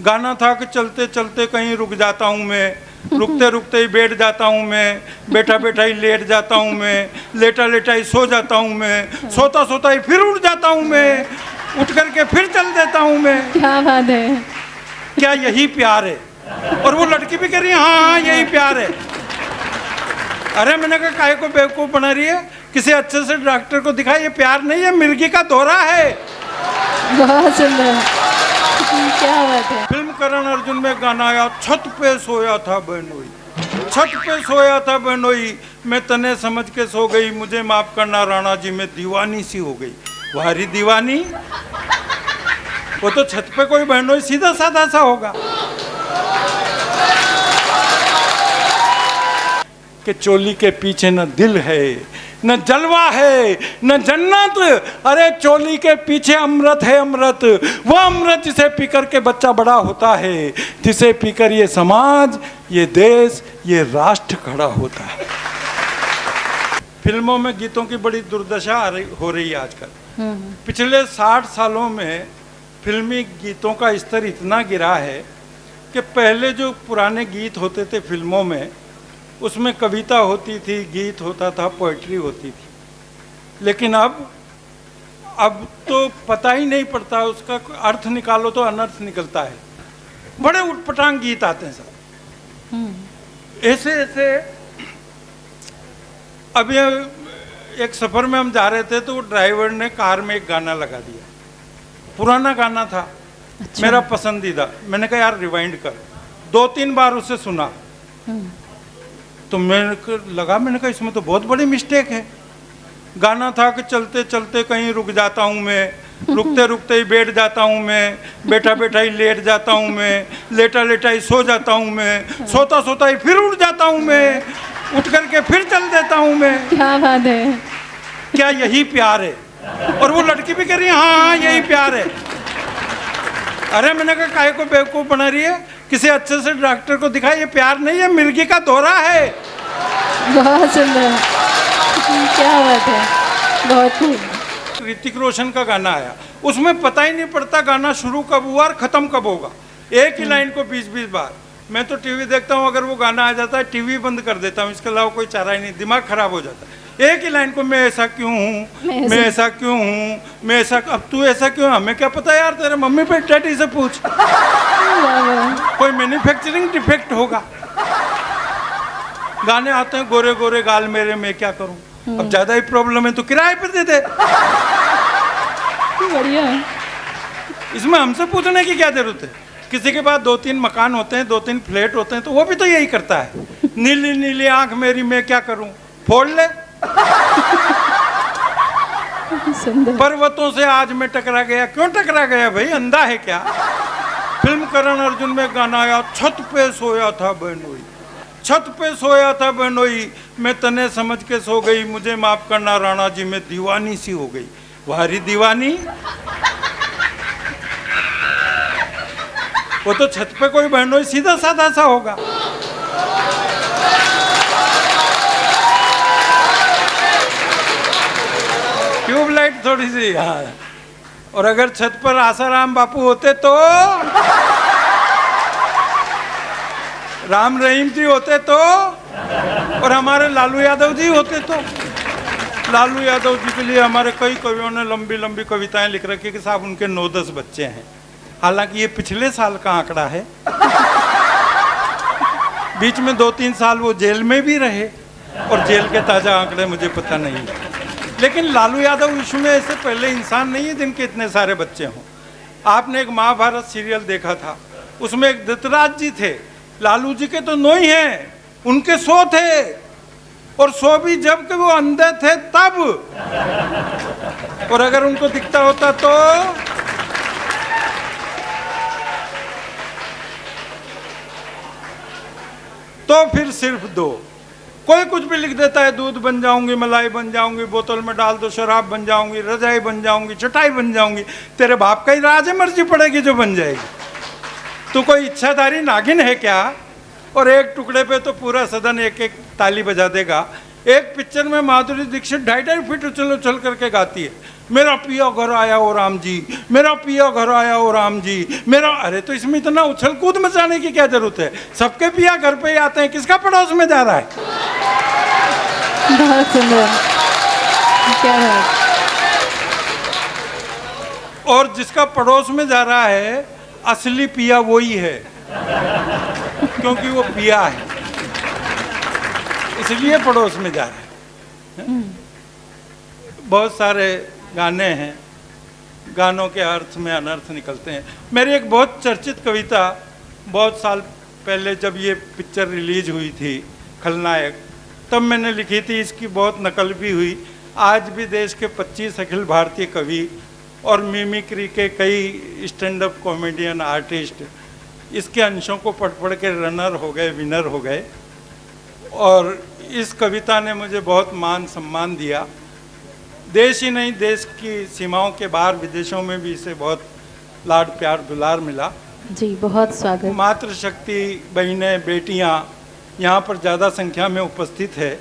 गाना था कि चलते चलते कहीं रुक जाता हूँ मैं, रुकते रुकते ही बैठ जाता हूँ मैं, बैठा बैठा ही लेट जाता हूँ मैं, लेटा लेटा ही सो जाता हूँ मैं, सोता सोता ही फिर उठ जाता हूँ मैं, उठ करके फिर चल देता हूँ मैं। क्या बात है। क्या यही प्यार है? और वो लड़की भी कह रही है हाँ हाँ यही प्यार है। अरे मैंने कहा काहे को बेवकूफ बना रही है, किसी अच्छे से डॉक्टर को दिखा, ये प्यार नहीं है मिर्गी का दौरा है। बहुत सुंदर, क्या बात है। फिल्म करण अर्जुन में गाना आया, छत पे सोया था बहनोई, छत पे सोया था बहनोई, मैं तने समझ के सो गई, मुझे माफ करना राणा जी, मैं दीवानी सी हो गई। वारी दीवानी, वो तो छत पे कोई बहनोई सीधा साधा सा होगा कि चोली के पीछे न दिल है न जलवा है न जन्नत, अरे चोली के पीछे अमृत है अमृत, वो अमृत जिसे पीकर के बच्चा बड़ा होता है, जिसे पीकर ये समाज, ये देश, ये राष्ट्र खड़ा होता है। फिल्मों में गीतों की बड़ी दुर्दशा हो रही है आजकल। पिछले 60 सालों में फिल्मी गीतों का स्तर इतना गिरा है कि पहले जो पुराने गीत होते थे फिल्मों में, उसमें कविता होती थी, गीत होता था, पोएट्री होती थी, लेकिन अब तो पता ही नहीं पड़ता, उसका अर्थ निकालो तो अनर्थ निकलता है। बड़े उटपटांग गीत आते हैं सब ऐसे ऐसे। अब ये एक सफर में हम जा रहे थे तो ड्राइवर ने कार में एक गाना लगा दिया, पुराना गाना था। अच्छा। मेरा पसंदीदा। मैंने कहा यार रिवाइंड कर, 2-3 बार उसे सुना तो मैंने कहा इसमें तो बहुत बड़ी मिस्टेक है। गाना था कि चलते चलते कहीं रुक जाता हूँ मैं, रुकते रुकते ही बैठ जाता हूँ मैं, बैठा बैठा ही लेट जाता हूँ मैं, लेटा लेटा ही सो जाता हूँ मैं, सोता सोता ही फिर उठ जाता हूँ मैं, उठ करके फिर चल देता हूँ मैं। क्या बात है। क्या यही प्यार है? और वो लड़की भी कह रही है हाँ हाँ यही प्यार है। अरे मैंने कहा काहे को बेवकूफ बना रही है, किसी अच्छे से डॉक्टर को दिखा, ये प्यार नहीं है मिर्गी का दौरा है। बहुत सुंदर, क्या बात है, बहुत खूब। ऋतिक रोशन का गाना आया, उसमें पता ही नहीं पड़ता गाना शुरू कब हुआ और खत्म कब होगा, एक ही लाइन को 20-20 बार। मैं तो टीवी देखता हूँ, अगर वो गाना आ जाता है टीवी बंद कर देता हूँ, इसके अलावा कोई चारा ही नहीं, दिमाग खराब हो जाता है। एक ही लाइन को मैं ऐसा क्यों हूँ, मैं ऐसा क्यों हूँ, मैं ऐसा, अब तू ऐसा क्यों, हमें क्या पता यार, तेरे मम्मी पे डैडी से पूछ, कोई मैन्युफैक्चरिंग डिफेक्ट होगा। गाने आते हैं गोरे गोरे गाल मेरे, मैं क्या करूँ, अब ज्यादा ही प्रॉब्लम है तो किराए पर दे दे। बढ़िया है, इसमें हमसे पूछने की क्या जरूरत है। किसी के पास 2-3 मकान होते हैं, 2-3 फ्लैट होते हैं, तो वो भी तो यही करता है, नीली नीली आंख मेरी, मैं क्या करूं, फोड़ ले। पर्वतों से आज मैं टकरा गया, क्यों टकरा गया भाई, अंधा है क्या। फिल्म करण अर्जुन में गाना आया, छत पे सोया था बहनोई, छत पे सोया था बहनोई, मैं तने समझ के सो गई, मुझे माफ करना राणा जी, मैं दीवानी सी हो गई। वारी दीवानी, वो तो छत पे कोई बहनोई सीधा साधा सा होगा। ट्यूबलाइट थोड़ी सी, हाँ। और अगर छत पर आसाराम बापू होते तो, राम रहीम जी होते तो, और हमारे लालू यादव जी होते तो। लालू यादव जी के लिए हमारे कई कवियों ने लंबी लंबी कविताएं लिख रखी कि साहब उनके 9-10 बच्चे हैं। हालांकि ये पिछले साल का आंकड़ा है, बीच में 2-3 साल वो जेल में भी रहे, और जेल के ताजा आंकड़े मुझे पता नहीं। लेकिन लालू यादव विश्व में ऐसे पहले इंसान नहीं है जिनके इतने सारे बच्चे हों। आपने एक महाभारत सीरियल देखा था, उसमें एक धृतराज जी थे, लालू जी के तो 9 ही हैं, उनके 100 थे, और 100 भी जब कि वो अंधे थे तब, और अगर उनको दिखता होता तो फिर सिर्फ 2। कोई कुछ भी लिख देता है, दूध बन जाऊंगी, मलाई बन जाऊंगी, बोतल में डाल दो शराब बन जाऊंगी, रजाई बन जाऊंगी, चटाई बन जाऊंगी। तेरे बाप का ही राज है, मर्जी पड़ेगी जो बन जाएगी। तू कोई इच्छाधारी नागिन है क्या? और एक टुकड़े पे तो पूरा सदन एक एक ताली बजा देगा। एक पिक्चर में माधुरी दीक्षित 2.5 फीट उछल उछल करके गाती है, मेरा पिया घर आया ओ राम जी, मेरा पिया घर आया ओ राम जी, मेरा। अरे तो इसमें इतना उछल कूद मचाने की क्या जरूरत है? सबके पिया घर पे ही आते हैं, किसका पड़ोस में जा रहा है? बहुत सुंदर, क्या बात। और जिसका पड़ोस में जा रहा है असली पिया वही है, क्योंकि वो पिया है, इसलिए पड़ोस में जा रहा है। बहुत सारे गाने हैं, गानों के अर्थ में अनर्थ निकलते हैं। मेरी एक बहुत चर्चित कविता बहुत साल पहले जब ये पिक्चर रिलीज हुई थी खलनायक, तब मैंने लिखी थी। इसकी बहुत नकल भी हुई। आज भी देश के 25 अखिल भारतीय कवि और मिमिक्री के कई स्टैंड अप कॉमेडियन आर्टिस्ट इसके अंशों को पढ़ पढ़ के रनर हो गए, विनर हो गए। और इस कविता ने मुझे बहुत मान सम्मान दिया। देश ही नहीं, देश की सीमाओं के बाहर विदेशों में भी इसे बहुत लाड प्यार दुलार मिला। जी बहुत स्वागत। मातृशक्ति बहनें बेटियां यहाँ पर ज़्यादा संख्या में उपस्थित है।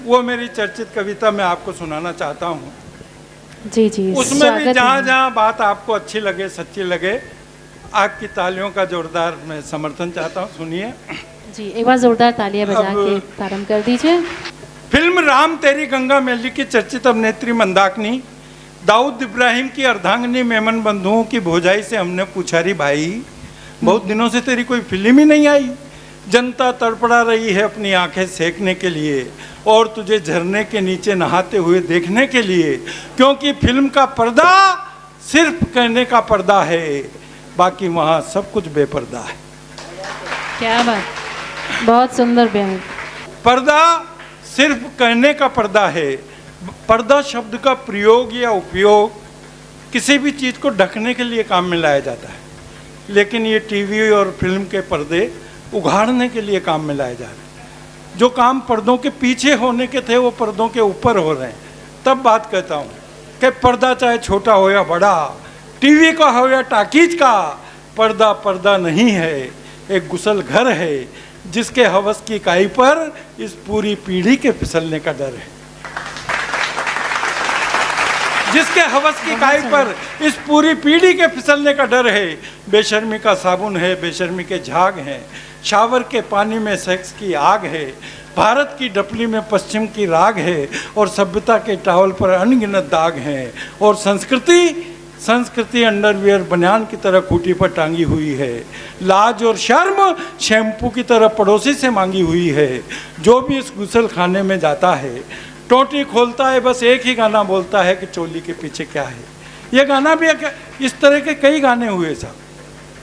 वो मेरी चर्चित कविता मैं आपको सुनाना चाहता हूँ। जी जी, उसमें भी जहाँ जहाँ बात आपको अच्छी लगे, सच्ची लगे, आपकी तालियों का जोरदार मैं समर्थन चाहता हूँ। सुनिए जी, एक बार जोरदार तालियां बजा के प्रारंभ कर दीजिए। फिल्म राम तेरी गंगा मैली की चर्चित अभिनेत्री मंदाकिनी दाऊद इब्राहिम की अर्धांगिनी मेमन बंधुओं की भौजाई से हमने पूछा, री भाई बहुत दिनों से तेरी कोई फिल्म ही नहीं आई। जनता तड़पड़ा रही है अपनी आंखें सेकने के लिए और तुझे झरने के नीचे नहाते हुए देखने के लिए, क्योंकि फिल्म का पर्दा सिर्फ कहने का पर्दा है, बाकी वहाँ सब कुछ बेपर्दा है। क्या बात, बहुत सुंदर बयान। पर्दा सिर्फ कहने का पर्दा है। पर्दा शब्द का प्रयोग या उपयोग किसी भी चीज़ को ढकने के लिए काम में लाया जाता है, लेकिन ये टीवी और फिल्म के पर्दे उघाड़ने के लिए काम में लाए जा रहे हैं। जो काम पर्दों के पीछे होने के थे वो पर्दों के ऊपर हो रहे हैं। तब बात कहता हूँ कि पर्दा चाहे छोटा हो या बड़ा, टीवी का हो या टाकीज का, पर्दा पर्दा नहीं है, एक गुसल घर है जिसके हवस की काई पर इस पूरी पीढ़ी के फिसलने का डर है। जिसके हवस की काई पर इस पूरी पीढ़ी के फिसलने का डर है। बेशर्मी का साबुन है, बेशर्मी के झाग हैं, शावर के पानी में सेक्स की आग है, भारत की डपली में पश्चिम की राग है, और सभ्यता के टावल पर अनगिनत दाग हैं, और संस्कृति अंडरवियर बनियान की तरह खूंटी पर टांगी हुई है। लाज और शर्म शैम्पू की तरह पड़ोसी से मांगी हुई है। जो भी इस गुसल खाने में जाता है टोटी खोलता है, बस एक ही गाना बोलता है कि चोली के पीछे क्या है। ये गाना भी इस तरह के कई गाने हुए साहब,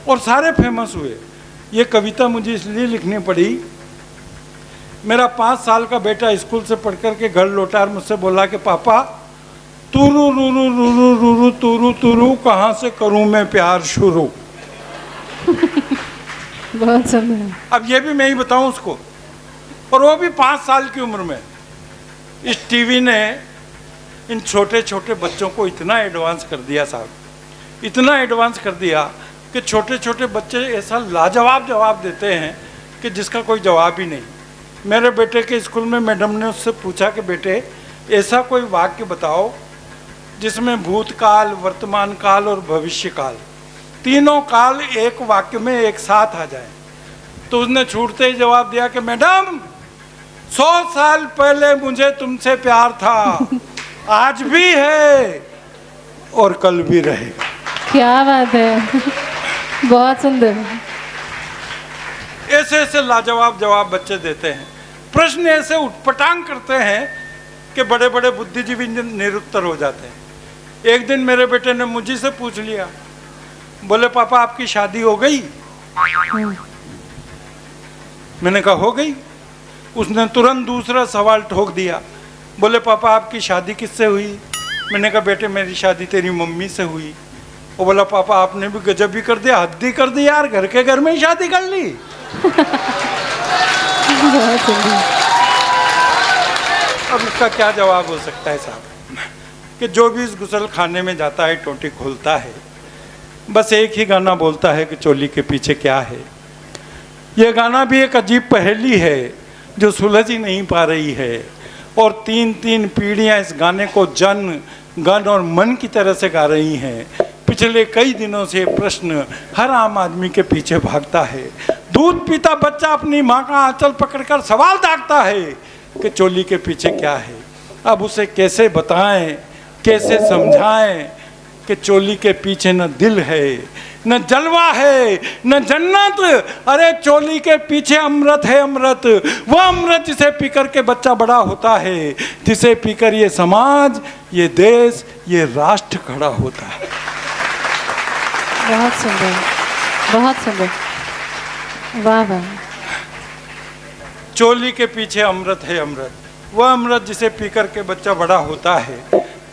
और सारे फेमस हुए। ये कविता मुझे इसलिए लिखनी पड़ी, मेरा 5 साल का बेटा स्कूल से पढ़ कर के घर लौटा और मुझसे बोला कि पापा तुरु रुरु रुरु रुरु तुरु तुरु कहाँ से करूँ मैं प्यार शुरू। बहुत सुंदर। अब ये भी मैं ही बताऊँ उसको, और वो भी 5 साल की उम्र में। इस टीवी ने इन छोटे छोटे बच्चों को इतना एडवांस कर दिया साहब, इतना एडवांस कर दिया कि छोटे छोटे बच्चे ऐसा लाजवाब जवाब देते हैं कि जिसका कोई जवाब ही नहीं। मेरे बेटे के स्कूल में मैडम ने उससे पूछा कि बेटे ऐसा कोई वाक्य बताओ जिसमें भूतकाल, वर्तमान काल और भविष्य काल, तीनों काल एक वाक्य में एक साथ आ जाए। तो उसने छूटते ही जवाब दिया कि मैडम 100 साल पहले मुझे तुमसे प्यार था, आज भी है और कल भी रहेगा। क्या बात है, बहुत सुंदर। ऐसे ऐसे लाजवाब जवाब बच्चे देते हैं, प्रश्न ऐसे उटपटांग करते हैं कि बड़े बड़े बुद्धिजीवी निरुत्तर हो जाते हैं। एक दिन मेरे बेटे ने मुझे से पूछ लिया, बोले पापा आपकी शादी हो गई? मैंने कहा हो गई। उसने तुरंत दूसरा सवाल ठोक दिया, बोले पापा आपकी शादी किससे हुई? मैंने कहा बेटे मेरी शादी तेरी मम्मी से हुई। वो बोला पापा आपने भी गजब ही कर दिया, हद ही कर दी यार, घर के घर में ही शादी कर ली। अब इसका क्या जवाब हो सकता है साहब कि जो भी इस गुसल खाने में जाता है टोटी खोलता है, बस एक ही गाना बोलता है कि चोली के पीछे क्या है। ये गाना भी एक अजीब पहेली है जो सुलझ ही नहीं पा रही है, और 3 पीढ़ियां इस गाने को जन्म गन और मन की तरह से गा रही हैं। पिछले कई दिनों से प्रश्न हर आम आदमी के पीछे भागता है। दूध पीता बच्चा अपनी माँ का आंचल पकड़कर सवाल दागता है कि चोली के पीछे क्या है। अब उसे कैसे बताएं, कैसे समझाएं कि चोली के पीछे न दिल है, न जलवा है, न जन्नत। अरे चोली के पीछे अमृत है, अमृत। वह अमृत जिसे पीकर के बच्चा बड़ा होता है, जिसे पीकर ये समाज, ये देश, ये राष्ट्र खड़ा होता है। बहुत सुंदर, बहुत सुंदर, वाह वाह। चोली के पीछे अमृत है, अमृत। वह अमृत जिसे पीकर के बच्चा बड़ा होता है,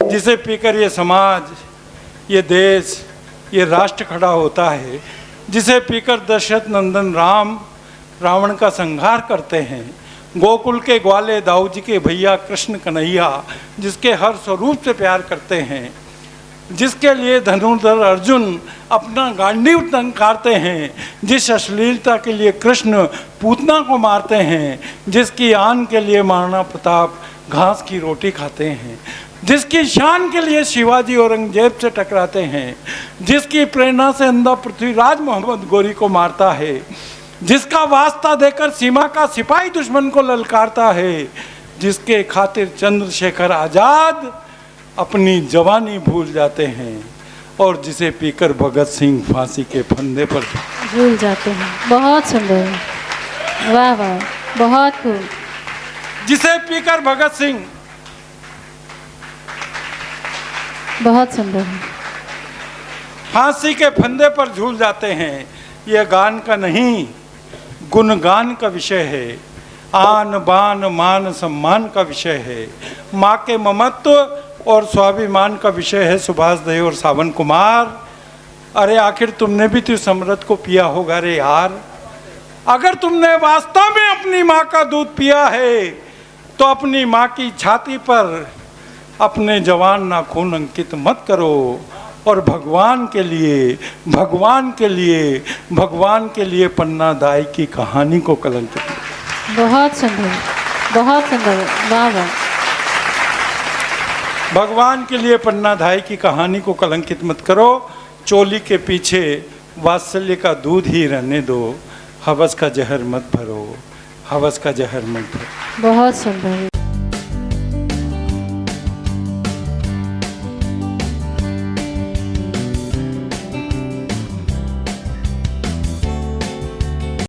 जिसे पीकर ये समाज, ये देश, ये राष्ट्र खड़ा होता है, जिसे पीकर दशरथ नंदन राम रावण का संहार करते हैं। गोकुल के ग्वाले दाऊ जी के भैया कृष्ण कन्हैया जिसके हर स्वरूप से प्यार करते हैं, जिसके लिए धनुर्धर अर्जुन अपना गांडीव टंकारते हैं, जिस अश्लीलता के लिए कृष्ण पूतना को मारते हैं, जिसकी आन के लिए महाराणा प्रताप घास की रोटी खाते हैं, जिसकी शान के लिए शिवाजी औरंगजेब से टकराते हैं, जिसकी प्रेरणा से अंधा पृथ्वीराज मोहम्मद गोरी को मारता है, जिसका वास्ता देकर सीमा का सिपाही दुश्मन को ललकारता है, जिसके खातिर चंद्रशेखर आजाद अपनी जवानी भूल जाते हैं, और जिसे पीकर भगत सिंह फांसी के फंदे पर भूल जाते हैं। बहुत सुंदर, वाह वाह, बहुत खूब। जिसे पीकर भगत सिंह बहुत सुंदर, फांसी के फंदे पर झूल जाते हैं। यह गान का नहीं, गुणगान का विषय है। आन बान मान सम्मान का विषय है। माँ के ममत्व और स्वाभिमान का विषय है सुभाष दे और सावन कुमार। अरे आखिर तुमने भी तो इस अमृत को पिया होगा रे यार। अगर तुमने वास्तव में अपनी माँ का दूध पिया है तो अपनी माँ की छाती पर अपने जवान नाखून अंकित मत करो, और भगवान के लिए, भगवान के लिए, भगवान के लिए पन्ना दाई की कहानी को कलंकित मत। बहुत सुंदर, बहुत सुंदर, वाह वाह। भगवान के लिए पन्ना दाई की कहानी को कलंकित मत करो। चोली के पीछे वात्सल्य का दूध ही रहने दो। हवस का जहर मत भरो, हवस का जहर मत भरो। बहुत सुंदर।